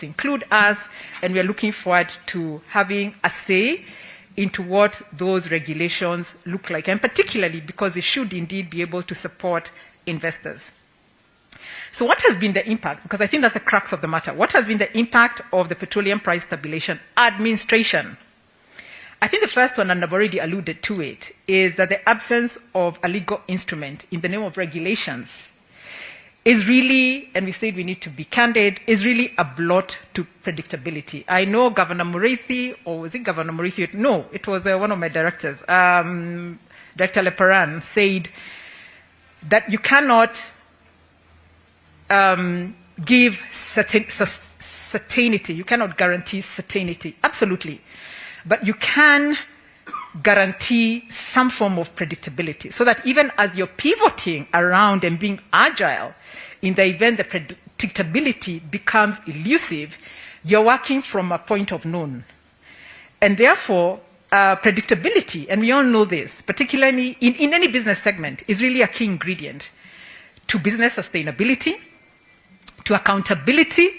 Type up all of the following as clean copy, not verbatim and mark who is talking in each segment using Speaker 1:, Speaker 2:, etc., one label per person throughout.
Speaker 1: include us, and we are looking forward to having a say into what those regulations look like, and particularly because they should indeed be able to support investors. So what has been the impact? Because I think that's the crux of the matter. What has been the impact of the Petroleum Price Tabulation administration? I think the first one, and I've already alluded to it, is that the absence of a legal instrument in the name of regulations is really, and we said we need to be candid, is really a blot to predictability. I know Governor Muriithi, or was it Governor Muriithi? No, it was one of my directors, Director Leparan, said that you cannot give certainty, you cannot guarantee certainty, absolutely. But you can guarantee some form of predictability so that even as you're pivoting around and being agile, in the event the predictability becomes elusive, you're working from a point of known. And therefore, predictability, and we all know this, particularly in any business segment, is really a key ingredient to business sustainability, to accountability,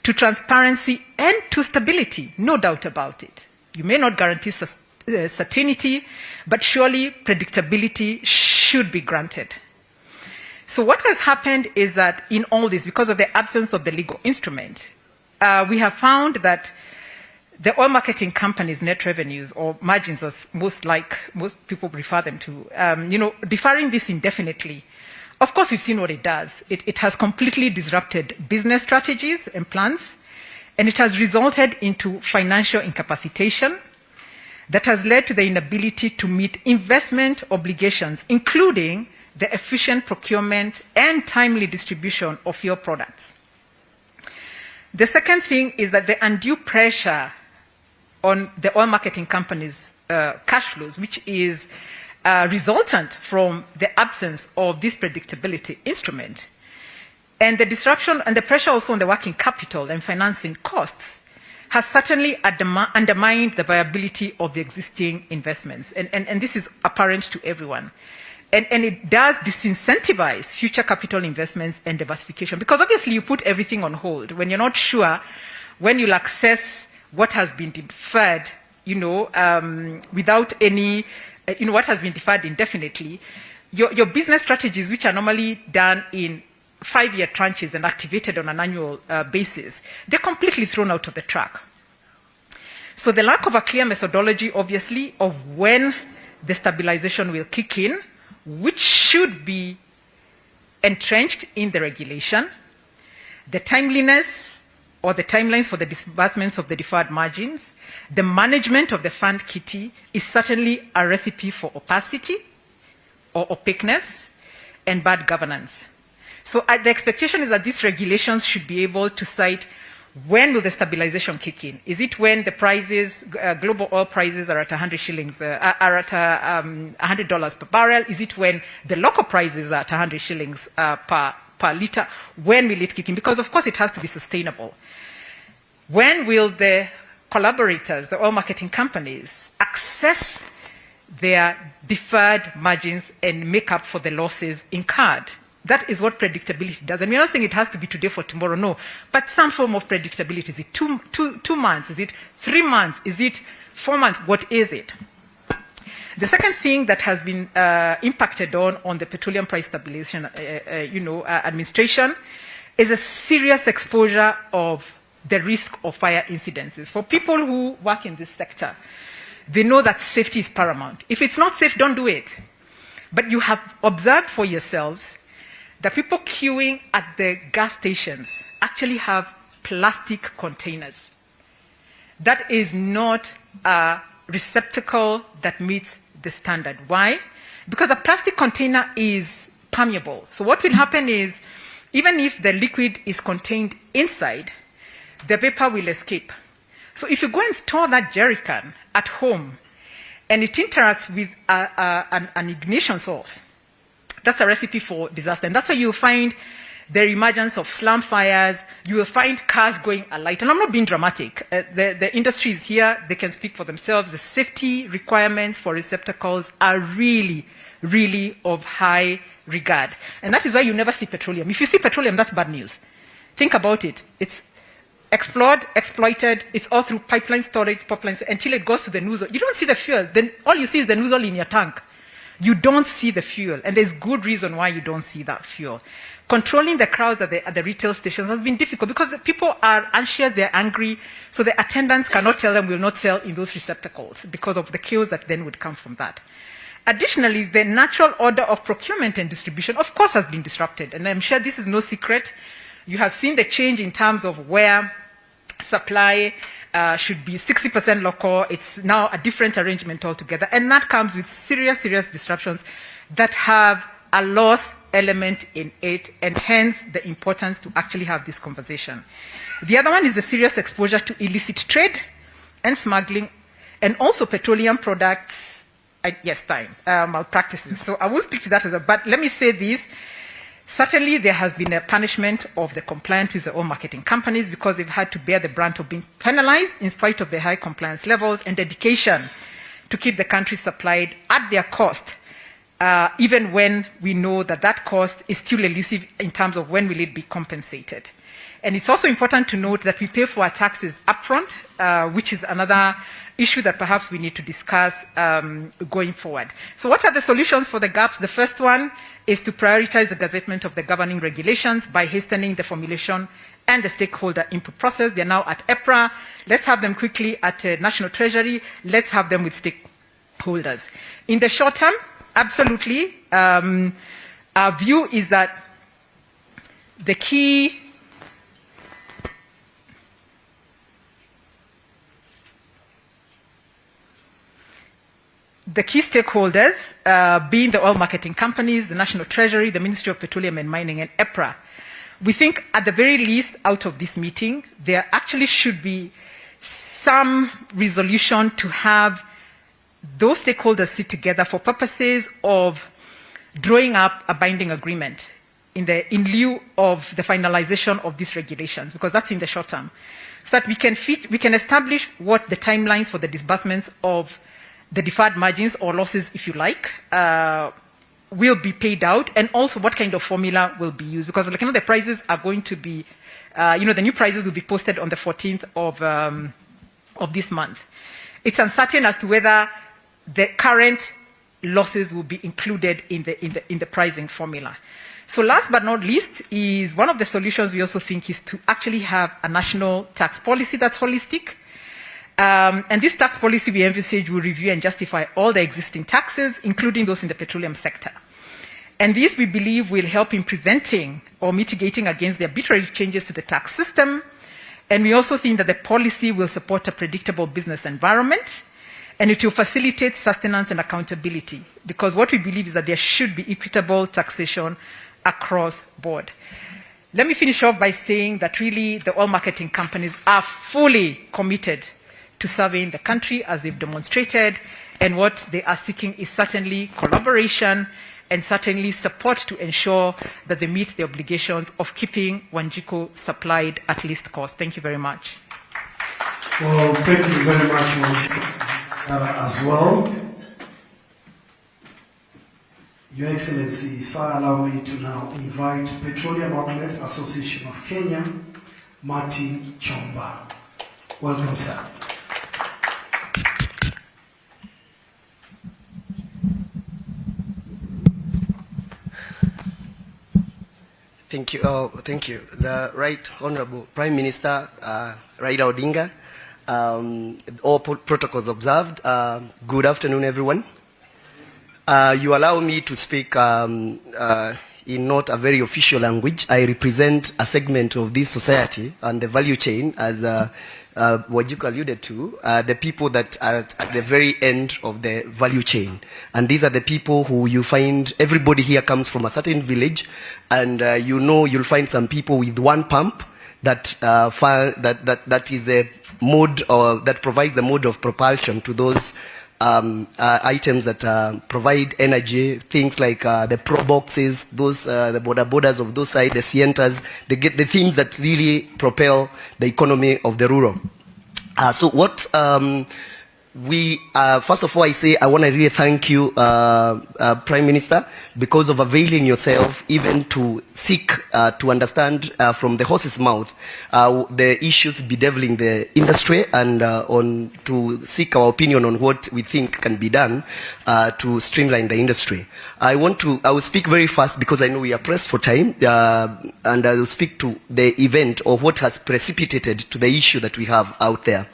Speaker 1: to transparency, and to stability, no doubt about it. You may not guarantee certainty, but surely predictability should be granted. So what has happened is that in all this, because of the absence of the legal instrument, we have found that the oil marketing companies' net revenues, or margins as most people refer them to, deferring this indefinitely. Of course, we've seen what it does. It has completely disrupted business strategies and plans, and it has resulted into financial incapacitation that has led to the inability to meet investment obligations, including the efficient procurement and timely distribution of your products. The second thing is that the undue pressure on the oil marketing companies' cash flows, which is resultant from the absence of this predictability instrument, and the disruption and the pressure also on the working capital and financing costs, has certainly undermined the viability of the existing investments. And this is apparent to everyone. And it does disincentivize future capital investments and diversification, because obviously you put everything on hold when you're not sure when you'll access what has been deferred, without any, what has been deferred indefinitely. Your business strategies, which are normally done in 5-year tranches and activated on an annual basis, they're completely thrown out of the track. So the lack of a clear methodology, obviously, of when the stabilization will kick in, which should be entrenched in the regulation, the timeliness or the timelines for the disbursements of the deferred margins, the management of the fund kitty is certainly a recipe for opacity or opaqueness and bad governance. So the expectation is that these regulations should be able to cite when will the stabilization kick in. Is it when the prices, global oil prices are at 100 shillings, are at $100 per barrel? Is it when the local prices are at 100 shillings per liter? When will it kick in? Because of course it has to be sustainable. When will the collaborators, the oil marketing companies, access their deferred margins and make up for the losses incurred? That is what predictability does. And we're not saying it has to be today for tomorrow, no. But some form of predictability. Is it two months? Is it 3 months? Is it 4 months? What is it? The second thing that has been impacted on the Petroleum Price Tabulation administration is a serious exposure of the risk of fire incidences. For people who work in this sector, they know that safety is paramount. If it's not safe, don't do it. But you have observed for yourselves that people queuing at the gas stations actually have plastic containers. That is not a receptacle that meets the standard. Why? Because a plastic container is permeable. So what will happen is, even if the liquid is contained inside, the vapor will escape. So if you go and store that jerry can at home and it interacts with an ignition source, that's a recipe for disaster. And that's why you'll find the emergence of slum fires. You will find cars going alight. And I'm not being dramatic. The industry is here. They can speak for themselves. The safety requirements for receptacles are really, really of high regard. And that is why you never see petroleum. If you see petroleum, that's bad news. Think about it. It's explored, exploited. It's all through pipeline storage, pipelines, until it goes to the nozzle. You don't see the fuel. Then all you see is the nozzle in your tank. You don't see the fuel, and there's good reason why you don't see that fuel. Controlling the crowds at the retail stations has been difficult because the people are anxious, they're angry, so the attendants cannot tell them we'll not sell in those receptacles because of the chaos that then would come from that. Additionally, the natural order of procurement and distribution, of course, has been disrupted, and I'm sure this is no secret. You have seen the change in terms of where supply should be 60% local. It's now a different arrangement altogether. And that comes with serious, serious disruptions that have a loss element in it, and hence the importance to actually have this conversation. The other one is the serious exposure to illicit trade and smuggling, and also petroleum products, malpractices. So I will speak to that as well. But let me say this. Certainly, there has been a punishment of the compliance with the oil marketing companies because they've had to bear the brunt of being penalized in spite of the high compliance levels and dedication to keep the country supplied at their cost, even when we know that that cost is still elusive in terms of when will it be compensated. And it's also important to note that we pay for our taxes upfront, which is another issue that perhaps we need to discuss going forward. So what are the solutions for the gaps? The first one is to prioritize the gazettement of the governing regulations by hastening the formulation and the stakeholder input process. They're now at EPRA. Let's have them quickly at National Treasury. Let's have them with stakeholders. In the short term, absolutely, our view is that the key stakeholders, being the oil marketing companies, the National Treasury, the Ministry of Petroleum and Mining, and EPRA, we think at the very least out of this meeting, there actually should be some resolution to have those stakeholders sit together for purposes of drawing up a binding agreement in lieu of the finalization of these regulations, because that's in the short term, so that we can establish what the timelines for the disbursements of the deferred margins or losses, if you like, will be paid out, and also what kind of formula will be used. Because the prices are going to be, the new prices will be posted on the 14th of this month. It's uncertain as to whether the current losses will be included in the pricing formula. So last but not least is one of the solutions we also think is to actually have a national tax policy that's holistic. And this tax policy, we envisage, will review and justify all the existing taxes, including those in the petroleum sector. And this, we believe, will help in preventing or mitigating against the arbitrary changes to the tax system. And we also think that the policy will support a predictable business environment, and it will facilitate sustenance and accountability, because what we believe is that there should be equitable taxation across board. Let me finish off by saying that really the oil marketing companies are fully committed to serving the country, as they've demonstrated, and what they are seeking is certainly collaboration and certainly support to ensure that they meet the obligations of keeping Wanjiku supplied at least cost. Thank you very much.
Speaker 2: Well, thank you very much, as well. Your Excellency, sir, allow me to now invite Petroleum Outlets Association of Kenya, Martin Chomba. Welcome, sir.
Speaker 3: Thank you. Thank you. The Right Honorable Prime Minister Raila Odinga. All protocols observed. Good afternoon, everyone. You allow me to speak in not a very official language. I represent a segment of this society and the value chain, as Wanjiku alluded to, the people that are at the very end of the value chain. And these are the people who you find, everybody here comes from a certain village, and you'll find some people with one pump that is the mode, or that provides the mode of propulsion to those items that provide energy, things like the pro boxes, those the borders of those sides, the sientas, they get the things that really propel the economy of the rural. So what First of all, I want to really thank you, Prime Minister, because of availing yourself even to seek to understand from the horse's mouth the issues bedeviling the industry and to seek our opinion on what we think can be done to streamline the industry. I will speak very fast because I know we are pressed for time, and I will speak to the event or what has precipitated to the issue that we have out there.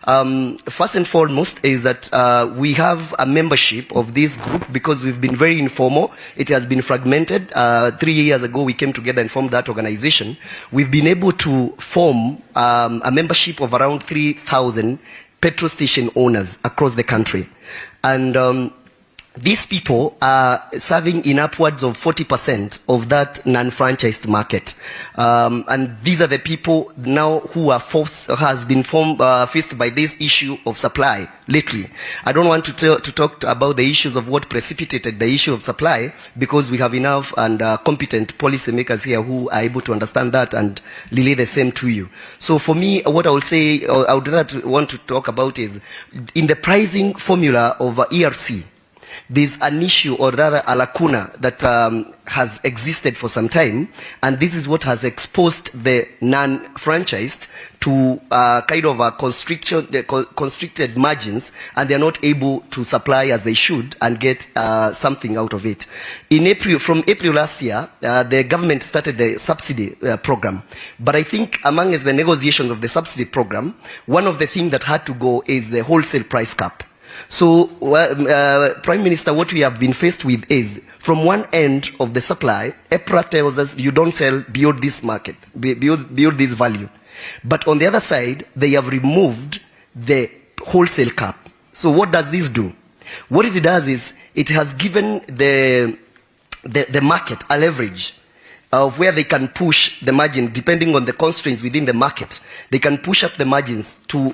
Speaker 3: First and foremost is that we have a membership of this group because we've been very informal. It has been fragmented. 3 years ago, we came together and formed that organization. We've been able to form a membership of around 3,000 petrol station owners across the country. And these people are serving in upwards of 40% of that non-franchised market. And these are the people now who are has been faced by this issue of supply lately. I don't want to talk about the issues of what precipitated the issue of supply because we have enough and competent policymakers here who are able to understand that and relay the same to you. So for me, what I will say, I would want to talk about is in the pricing formula of ERC, there's an issue or rather a lacuna that has existed for some time, and this is what has exposed the non-franchised to kind of a constricted margins, and they're not able to supply as they should and get something out of it. From April last year, the government started the subsidy program, but I think among the negotiations of the subsidy program, one of the things that had to go is the wholesale price cap. So, Prime Minister, what we have been faced with is, from one end of the supply, EPRA tells us you don't sell beyond this market, beyond this value. But on the other side, they have removed the wholesale cap. So what does this do? What it does is, it has given the market a leverage of where they can push the margin depending on the constraints within the market. They can push up the margins to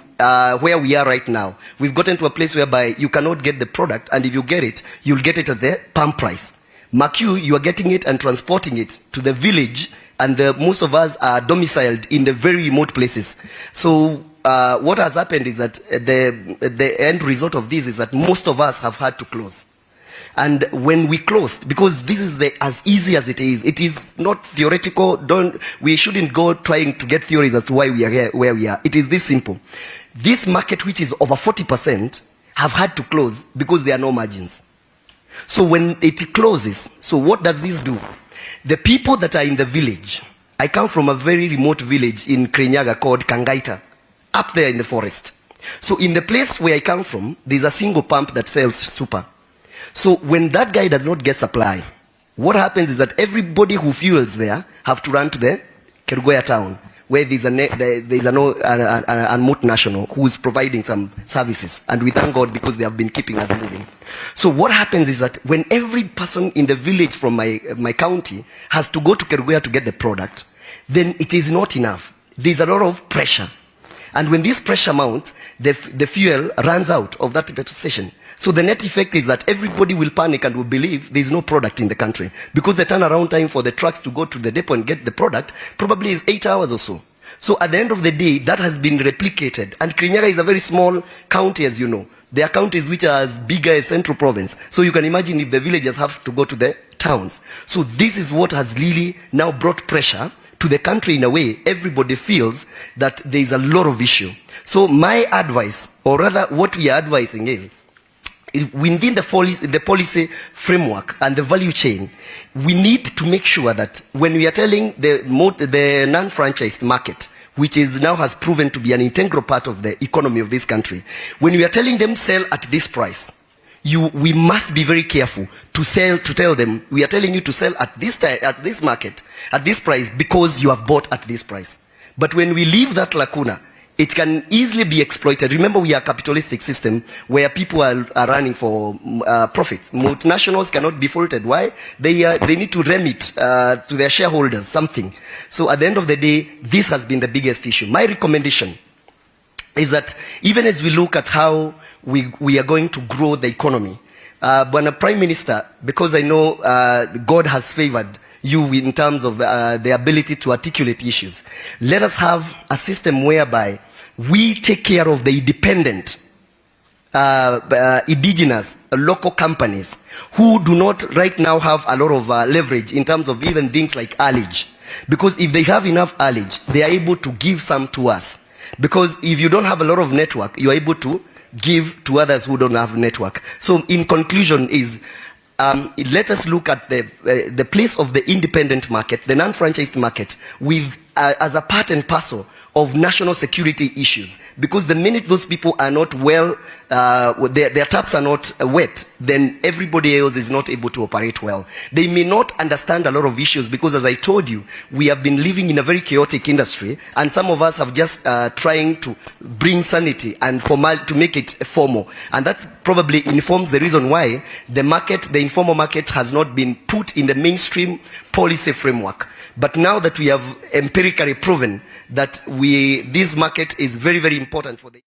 Speaker 3: where we are right now. We've gotten to a place whereby you cannot get the product, and if you get it, you'll get it at the pump price. Mark you are getting it and transporting it to the village, and most of us are domiciled in the very remote places. So what has happened is that the end result of this is that most of us have had to close. And when we closed, because this is as easy as it is not theoretical. We shouldn't go trying to get theories as to why we are here, where we are. It is this simple. This market, which is over 40%, have had to close because there are no margins. So when it closes, so what does this do? The people that are in the village, I come from a very remote village in Kirinyaga called Kangaita, up there in the forest. So in the place where I come from, there's a single pump that sells super. So when that guy does not get supply, what happens is that everybody who fuels there have to run to the Kerugoya town, where there's a multinational who is providing some services. And we thank God because they have been keeping us moving. So what happens is that when every person in the village from my county has to go to Kerugoya to get the product, then it is not enough. There's a lot of pressure. And when this pressure mounts, the fuel runs out of that petrol station. So the net effect is that everybody will panic and will believe there is no product in the country. Because the turnaround time for the trucks to go to the depot and get the product probably is 8 hours or so. So at the end of the day, that has been replicated. And Kirinyaga is a very small county, as you know. There are counties which are as big as Central Province. So you can imagine if the villagers have to go to the towns. So this is what has really now brought pressure to the country in a way. Everybody feels that there is a lot of issue. So my advice, or rather what we are advising is, within the policy framework and the value chain, we need to make sure that when we are telling the non-franchised market, which now has proven to be an integral part of the economy of this country, when we are telling them sell at this price, we must be very careful to tell them we are telling you to sell at this market, at this price, because you have bought at this price. But when we leave that lacuna, it can easily be exploited. Remember, we are a capitalistic system where people are running for profit. Multinationals cannot be faulted. Why? They need to remit to their shareholders something. So at the end of the day, this has been the biggest issue. My recommendation is that even as we look at how we are going to grow the economy, Bwana Prime Minister, because I know God has favored you in terms of the ability to articulate issues, let us have a system whereby we take care of the independent indigenous local companies who do not right now have a lot of leverage in terms of even things like haulage. Because if they have enough haulage, they are able to give some to us. Because if you don't have a lot of network, you are able to give to others who don't have network. So in conclusion is, let us look at the place of the independent market, the non-franchised market, with as a part and parcel of national security issues. Because the minute those people are not well, their taps are not wet, then everybody else is not able to operate well. They may not understand a lot of issues because, as I told you, we have been living in a very chaotic industry, and some of us have just trying to bring sanity and to make it formal. And that probably informs the reason why the market, the informal market, has not been put in the mainstream policy framework. But now that we have empirically proven that this market is very, very important for the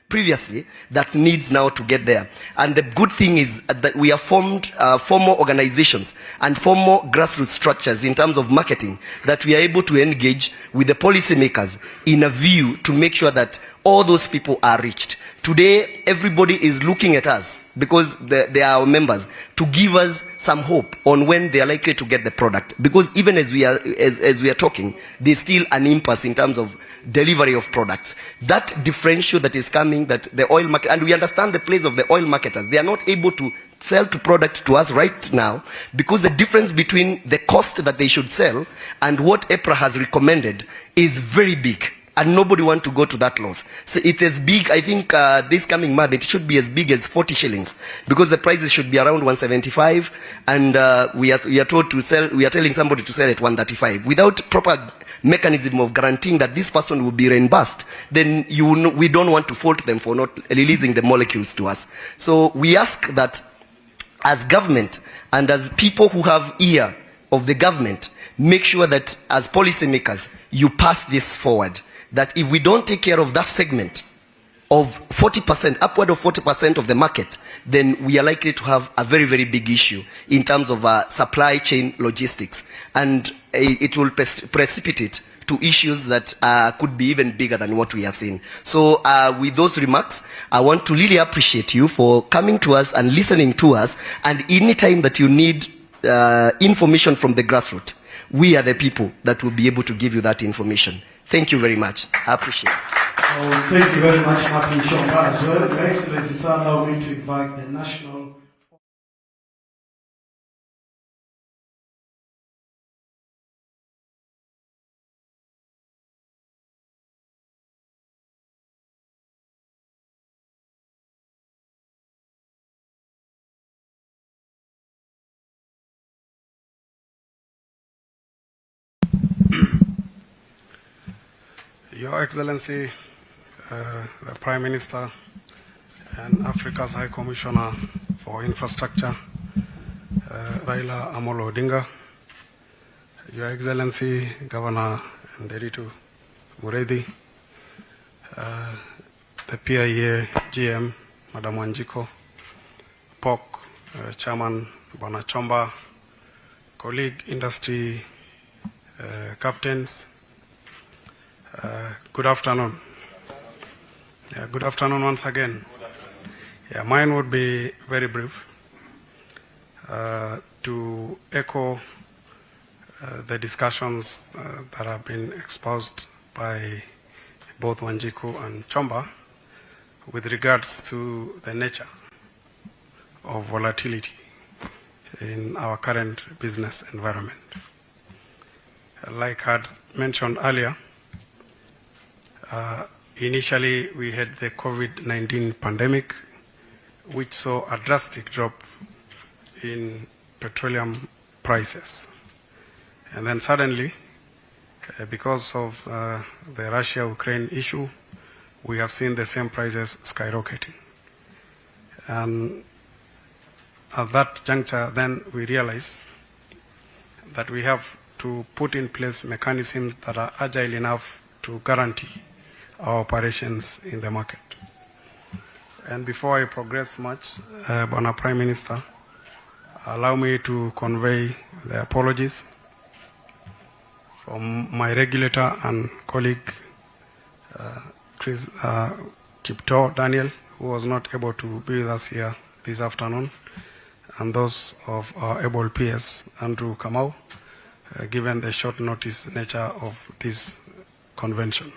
Speaker 3: previously, that needs now to get there. And the good thing is that we have formed formal organizations and formal grassroots structures in terms of marketing, that we are able to engage with the policymakers in a view to make sure that all those people are reached. Today, everybody is looking at us because they are our members, to give us some hope on when they are likely to get the product. Because even as we are talking, there's still an impasse in terms of delivery of products. That differential that is coming, that the oil market, and we understand the place of the oil marketers, they are not able to sell to product to us right now because the difference between the cost that they should sell and what EPRA has recommended is very big. And nobody wants to go to that loss. So it's as big, I think this coming month, it should be as big as 40 shillings. Because the prices should be around 175, and we are told to sell, we are telling somebody to sell at 135. Without proper mechanism of guaranteeing that this person will be reimbursed, then we don't want to fault them for not releasing the molecules to us. So we ask that as government and as people who have ear of the government, make sure that as policymakers, you pass this forward. That if we don't take care of that segment of 40%, upward of 40% of the market, then we are likely to have a very, very big issue in terms of supply chain logistics. And it will precipitate to issues that could be even bigger than what we have seen. So with those remarks, I want to really appreciate you for coming to us and listening to us. And any time that you need information from the grassroots, we are the people that will be able to give you that information. Thank you very much. I appreciate it.
Speaker 2: Oh, thank you very much, Martin Chomba, as well. Your Excellency, sir, allow me to invite the National
Speaker 4: Your Excellency, the Prime Minister and Africa's High Commissioner for Infrastructure, Raila Amolo Odinga, Your Excellency, Governor Nderitu Muredi, the PIA GM, Madam Wanjiko, POC, Chairman Bona Chomba, colleague industry captains, good afternoon. Yeah, good afternoon once again. Yeah, mine would be very brief. To echo the discussions that have been exposed by both Wanjiku and Chomba with regards to the nature of volatility in our current business environment. Like I had mentioned earlier, initially we had the COVID-19 pandemic, which saw a drastic drop in petroleum prices. And then suddenly, because of the Russia-Ukraine issue, we have seen the same prices skyrocketing. And at that juncture, then we realized that we have to put in place mechanisms that are agile enough to guarantee our operations in the market. And before I progress much, Bona Prime Minister, allow me to convey the apologies from my regulator and colleague, Chris Kipto Daniel, who was not able to be with us here this afternoon, and those of our able peers, Andrew Kamau, given the short notice nature of this convention.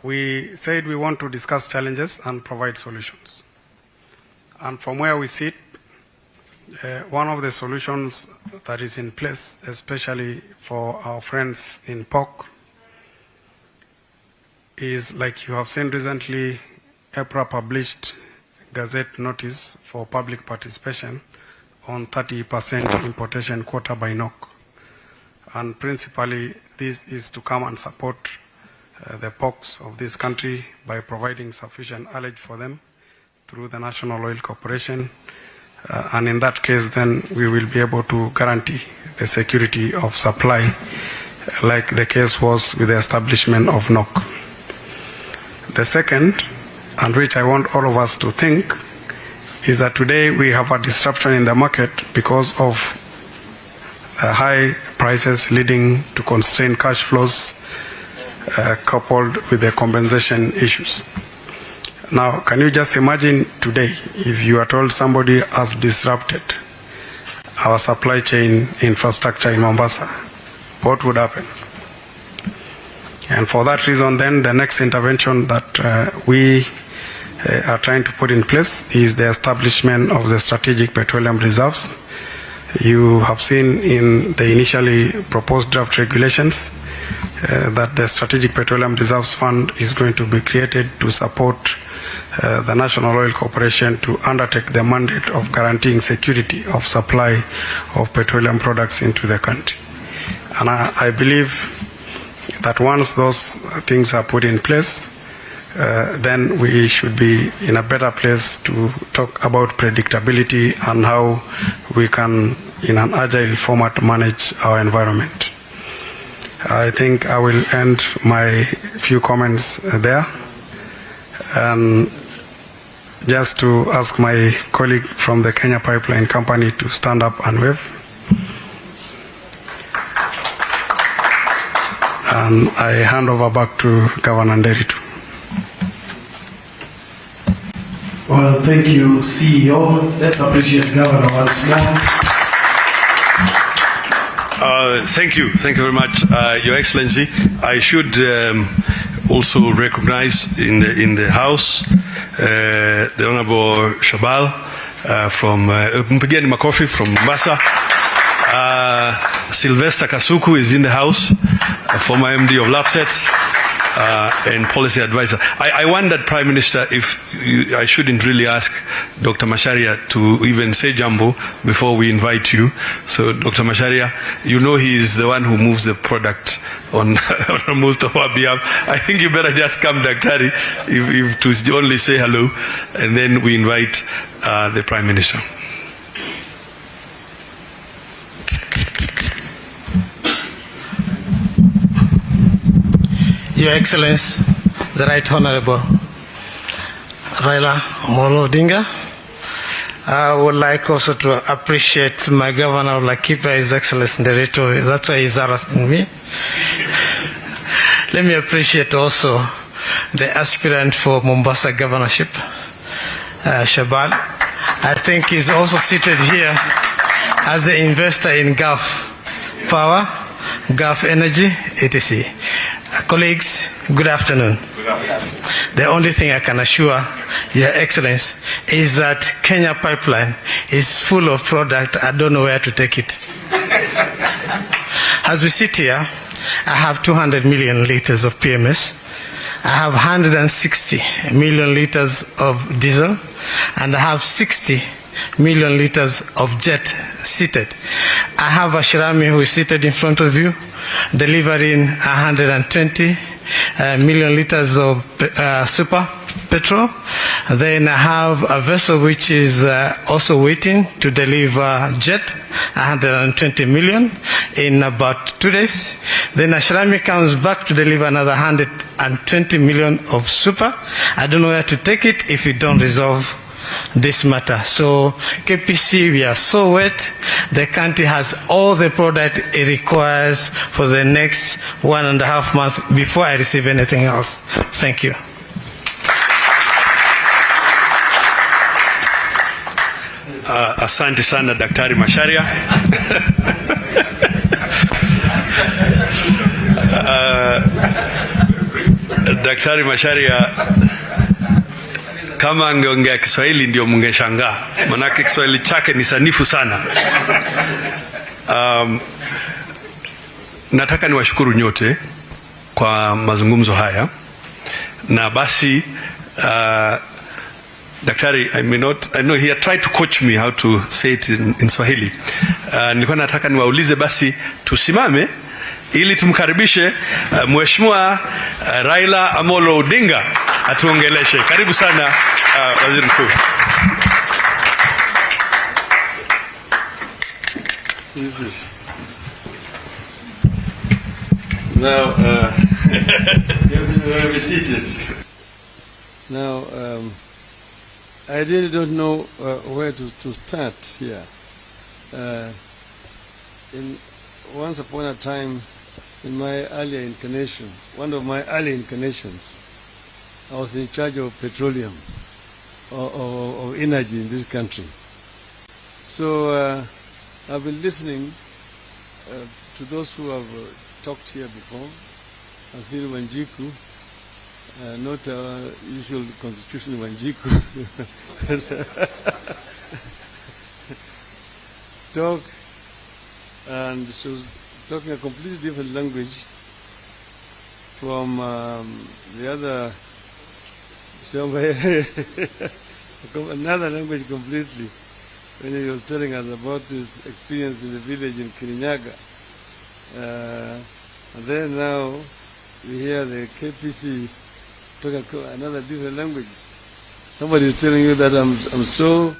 Speaker 4: We said we want to discuss challenges and provide solutions. And from where we sit, one of the solutions that is in place, especially for our friends in POC, is, like you have seen recently, EPRA published Gazette notice for public participation on 30% importation quota by NOC. And principally, this is to come and support the POCs of this country by providing sufficient ullage for them through the National Oil Corporation. And in that case, then we will be able to guarantee the security of supply, like the case was with the establishment of NOC. The second, and which I want all of us to think, is that today we have a disruption in the market because of high prices leading to constrained cash flows, coupled with the compensation issues. Now, can you just imagine today if you are told somebody has disrupted our supply chain infrastructure in Mombasa, what would happen? And for that reason, then, the next intervention that we are trying to put in place is the establishment of the strategic petroleum reserves. You have seen in the initially proposed draft regulations that the Strategic Petroleum Reserves Fund is going to be created to support the National Oil Corporation to undertake the mandate of guaranteeing security of supply of petroleum products into the country. And I believe that once those things are put in place, then we should be in a better place to talk about predictability and how we can, in an agile format, manage our environment. I think I will end my few comments there. And just to ask my colleague from the Kenya Pipeline Company to stand up and wave. And I hand over back to Governor Nderitu.
Speaker 2: Well, thank you, CEO. Let's appreciate Governor once more.
Speaker 5: Thank you very much, Your Excellency. I should also recognize in the House the Honorable Shabal from Mpigeni Makofi from Mombasa. Sylvester Kasuku is in the House, former MD of Lapsets and policy advisor. I wondered, Prime Minister, if I shouldn't really ask Dr. Macharia to even say jambo before we invite you. So, Dr. Macharia, you know he is the one who moves the product on most of our behalf. I think you better just come, Daktari, if to only say hello, and then we invite the Prime Minister.
Speaker 6: Your Excellency, the Right Honorable Raila Amolo Odinga. I would like also to appreciate my Governor of Laikipia, His Excellency Nderitu. That's why he's harassing me. Let me appreciate also the aspirant for Mombasa governorship, Shabal. I think he's also seated here as an investor in Gulf Power, Gulf Energy, etc. Colleagues, good afternoon. The only thing I can assure Your Excellency is that Kenya Pipeline is full of product. I don't know where to take it. As we sit here, I have 200 million liters of PMS. I have 160 million liters of diesel, and I have 60 million liters of jet seated. I have Ashirami who is seated in front of you, delivering 120 million liters of super petrol. Then I have a vessel which is also waiting to deliver jet, 120 million in about 2 days. Then Ashirami comes back to deliver another 120 million of super. I don't know where to take it if we don't resolve this matter. So KPC, we are so wet. The country has all the product it requires for the next 1.5 months before I receive anything else. Thank you.
Speaker 5: Asante sana Daktari Macharia. Daktari Macharia, kama angeongea Kiswahili ndio mungeshangaa, manake Kiswahili chake ni sanifu sana. Nataka niwashukuru nyote kwa mazungumzo haya, na basi Daktari, I know he had tried to coach me how to say it in Swahili. Nilikuwa nataka niwaulize basi tusimame ili tumkaribishe Mheshimiwa Raila Amolo Odinga atuongeleshe. Karibu sana Waziri Mkuu.
Speaker 7: Now, you be seated. Now, I really don't know where to start here. Once upon a time, in my earlier incarnation, one of my early incarnations, I was in charge of petroleum, of energy in this country. So I've been listening to those who have talked here before, Asili Wanjiku, not our usual constitutional Wanjiku, talk, and she was talking a completely different language from the other, another language completely, when he was telling us about his experience in the village in Kirinyaga. And then now we hear the KPC talking another different language. Somebody is telling you that I'm so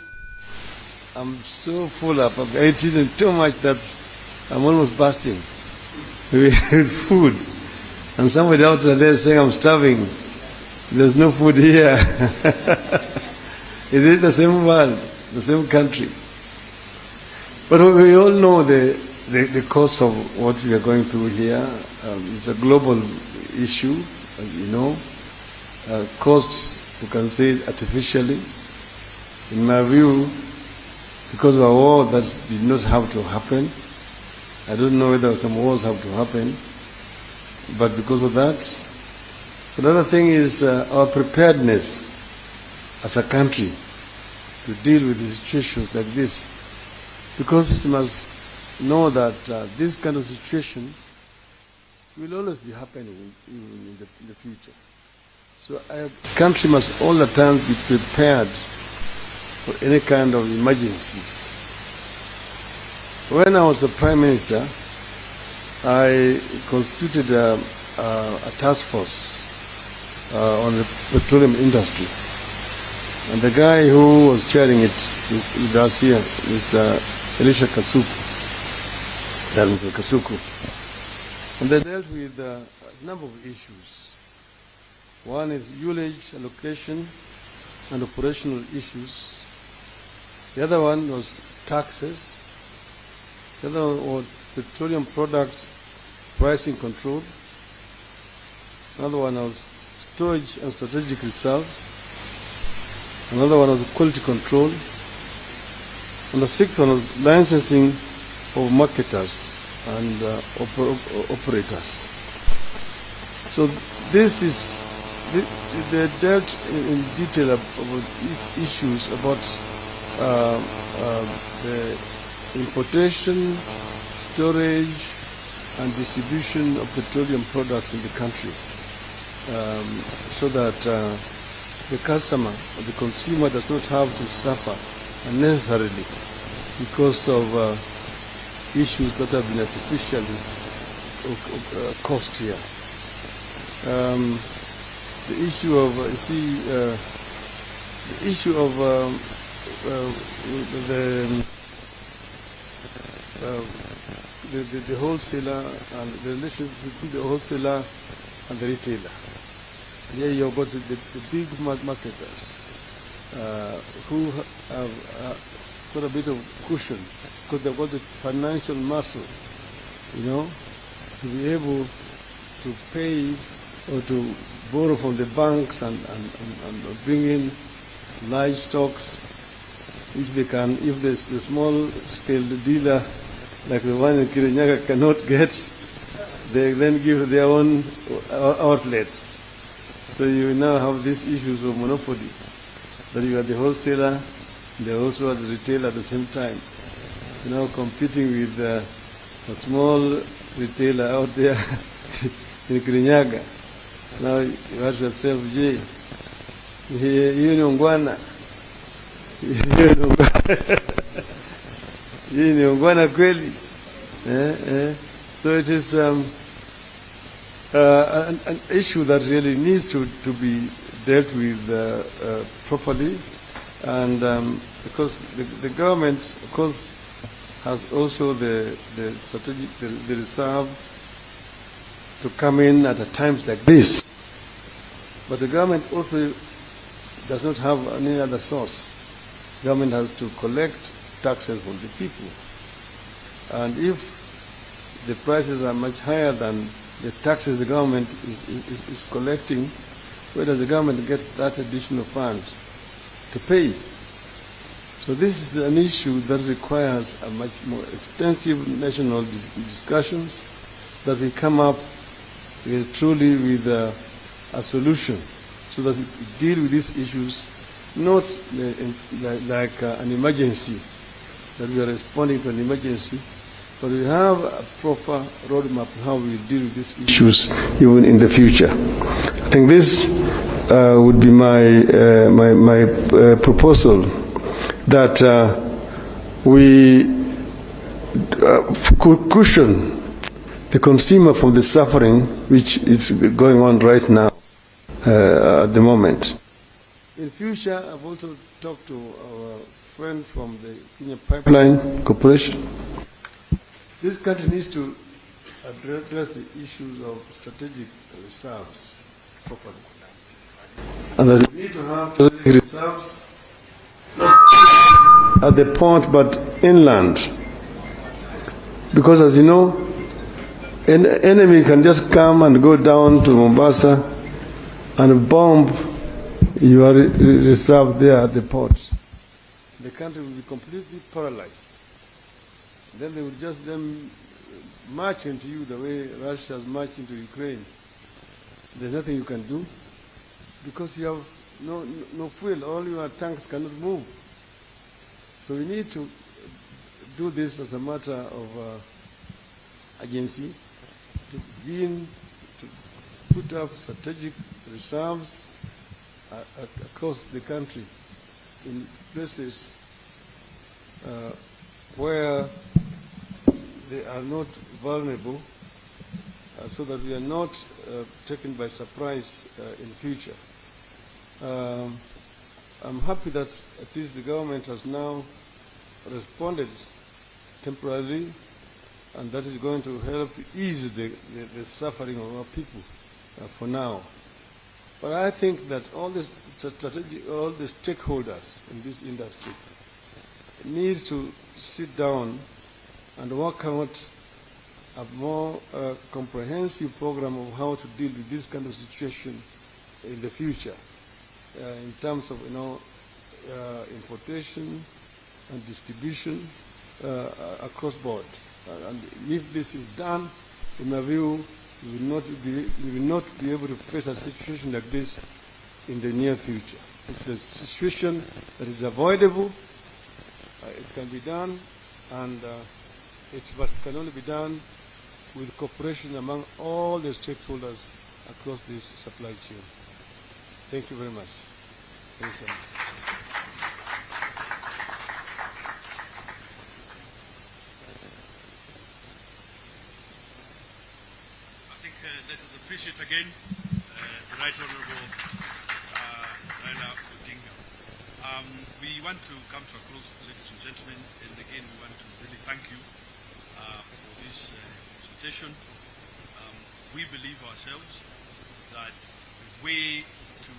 Speaker 7: full up. I've eaten too much that I'm almost bursting with food. And somebody out there saying I'm starving. There's no food here. Is it the same world, the same country? But we all know the cause of what we are going through here. It's a global issue, as you know. Caused, you can say, artificially. In my view, because of a war that did not have to happen. I don't know whether some wars have to happen, but because of that. Another thing is our preparedness as a country to deal with situations like this. Because you must know that this kind of situation will always be happening in the future. So a country must all the time be prepared for any kind of emergencies. When I was a Prime Minister, I constituted a task force on the petroleum industry. And the guy who was chairing it is with us here, Mr. Elisha Kasuku. That Mr. Kasuku. And they dealt with a number of issues. One is ullage allocation and operational issues. The other one was taxes. The other one was petroleum products pricing control. Another one was storage and strategic reserve. Another one was quality control. And the sixth one was licensing of marketers and operators. So this is, they dealt in detail about these issues about the importation, storage, and distribution of petroleum products in the country, so that the customer or the consumer does not have to suffer unnecessarily because of issues that have been artificially caused here. The issue of the wholesaler and the relationship between the wholesaler and the retailer. Here you've got the big marketers who have got a bit of cushion, because they've got the financial muscle, to be able to pay or to borrow from the banks and bring in large stocks, which they can, if the small-scale dealer like the one in Kirinyaga cannot get, they then give their own outlets. So you now have these issues of monopoly, that you are the wholesaler, they also are the retailer at the same time. You're now competing with a small retailer out there in Kirinyaga. Now you ask yourself, hiyo ni ungwana. Hii ni ungwana kweli. So it is an issue that really needs to be dealt with properly, and because the government, of course, has also the strategic, the reserve to come in at times like this. But the government also does not have any other source. Government has to collect taxes from the people. And if the prices are much higher than the taxes the government is collecting, where does the government get that additional fund to pay? So this is an issue that requires a much more extensive national discussions, that we come up truly with a solution, so that we deal with these issues, not like an emergency, that we are responding to an emergency, but we have a proper roadmap how we deal with these issues even in the future. I think this would be my proposal, that we cushion the consumer from the suffering which is going on right now at the moment. In future, I've also talked to our friend from the Kenya Pipeline Corporation. This country needs to address the issues of strategic reserves properly. And that we need to have strategic reserves at the port but inland. Because as you know, an enemy can just come and go down to Mombasa and bomb your reserve there at the port. The country will be completely paralyzed. Then they will just march into you the way Russia has marched into Ukraine. There's nothing you can do because you have no fuel. All your tanks cannot move. So we need to do this as a matter of agency, to begin to put up strategic reserves across the country in places where they are not vulnerable, so that we are not taken by surprise in future. I'm happy that at least the government has now responded temporarily, and that is going to help to ease the suffering of our people for now. But I think that all the stakeholders in this industry need to sit down and work out a more comprehensive program of how to deal with this kind of situation in the future, in terms of importation and distribution across board. And if this is done, in my view, we will not be able to face a situation like this in the near future. It's a situation that is avoidable. It can be done, and it can only be done with cooperation among all the stakeholders across this supply chain. Thank you very much. Thank you.
Speaker 5: Let us appreciate again the Right Honorable Raila Odinga. We want to come to a close, ladies and gentlemen, and again we want to really thank you for this presentation. We believe ourselves that the way to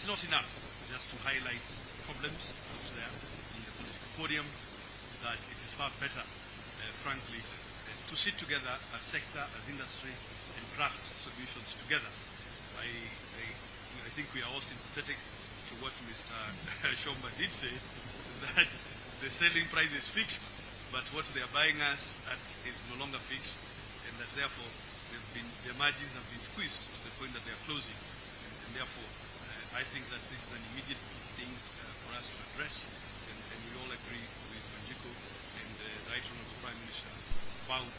Speaker 5: it's not enough just to highlight problems out there in the political podium, that it is far better, frankly, to sit together as sector, as industry, and craft solutions together. I think we are all sympathetic to what Mr. Shomba did say, that the selling price is fixed, but what they are buying us at is no longer fixed, and that therefore their margins have been squeezed to the point that they are closing. And therefore, I think that this is an immediate thing for us to address, and we all agree with Wanjiku and the Right Honourable Prime Minister about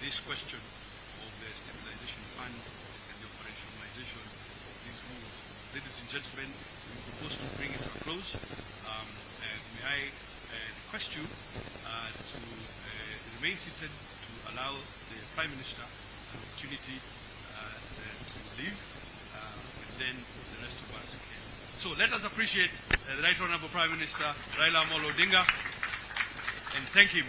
Speaker 5: this question of the stabilization fund and the operationalization of these rules. Ladies and gentlemen, we propose to bring it to a close. May I request you to remain seated to allow the Prime Minister an opportunity to leave, and then the rest of us can. So let us appreciate the Right Honourable Prime Minister Raila Amolo Odinga and thank him